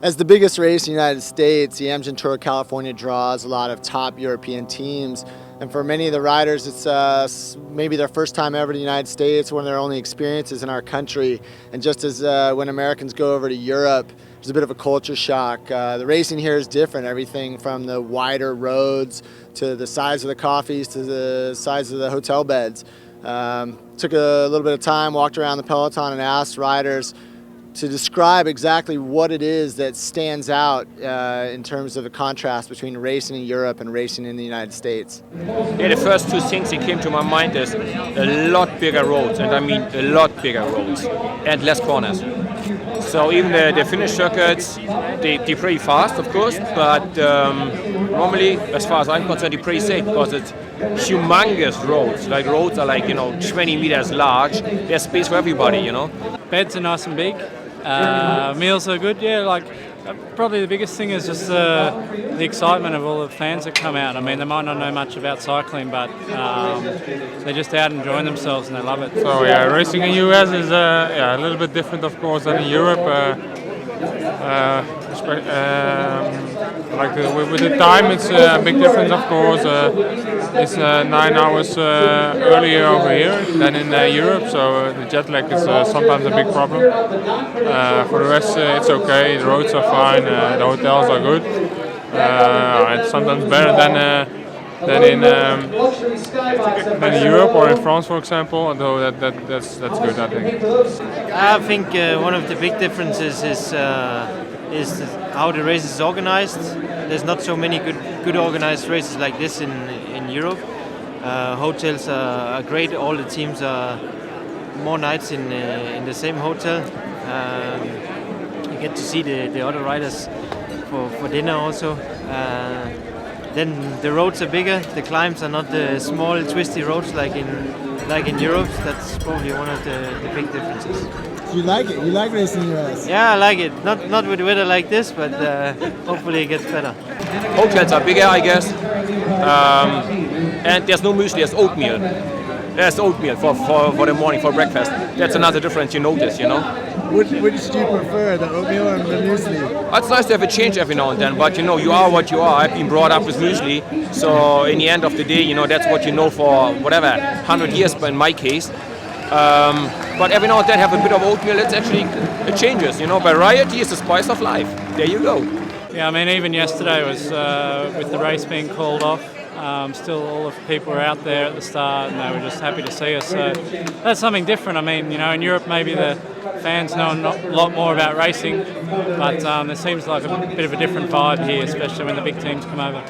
As the biggest race in the United States, the Amgen Tour of California draws a lot of top European teams. And for many of the riders, it's maybe their first time ever to the United States, one of their only experiences in our country. And just as when Americans go over to Europe, there's a bit of a culture shock. The racing here is different, everything from the wider roads to the size of the coffees to the size of the hotel beds. Took a little bit of time, walked around the peloton and asked riders to describe exactly what it is that stands out in terms of the contrast between racing in Europe and racing in the United States. Yeah, the first two things that came to my mind is a lot bigger roads, and I mean a lot bigger roads, and less corners. So even the finish circuits, they're pretty fast, of course, but normally, as far as I'm concerned, they're pretty safe because it's humongous roads. Like roads are like 20 meters large. There's space for everybody, Beds are nice and big. Meals are good. Yeah, probably the biggest thing is just the excitement of all the fans that come out. I mean, they might not know much about cycling, but they're just out enjoying themselves and they love it. So yeah, racing in US is a little bit different, of course, than in Europe. With the time, it's a big difference, of course. It's 9 hours earlier over here than in Europe, so the jet lag is sometimes a big problem. For the rest, it's okay. The roads are fine. The hotels are good. It's sometimes better than in Europe or in France, for example. Although that's good, I think. I think one of the big differences is how the race is organized. There's not so many good organized races like this in Europe. Hotels are great. All the teams are more nights in the same hotel. You get to see the other riders for dinner also. Then the roads are bigger. The climbs are not the small twisty roads like in Europe. That's probably one of the big differences. You like it? You like racing in the US? Yeah, I like it. Not with weather like this, but hopefully it gets better. Hotels are bigger, I guess. And there's no muesli, there's oatmeal. There's oatmeal for the morning, for breakfast. That's another difference you notice, Which do you prefer, the oatmeal or the muesli? It's nice to have a change every now and then, but you are what you are. I've been brought up with muesli, so in the end of the day, that's what you know for whatever, 100 years, but in my case. But every now and then have a bit of oatmeal, it changes, Variety is the spice of life. There you go. Yeah, I mean, even yesterday was with the race being called off. Still, all of the people were out there at the start, and they were just happy to see us. So that's something different. I mean, in Europe, maybe the fans know a lot more about racing, but there seems like a bit of a different vibe here, especially when the big teams come over.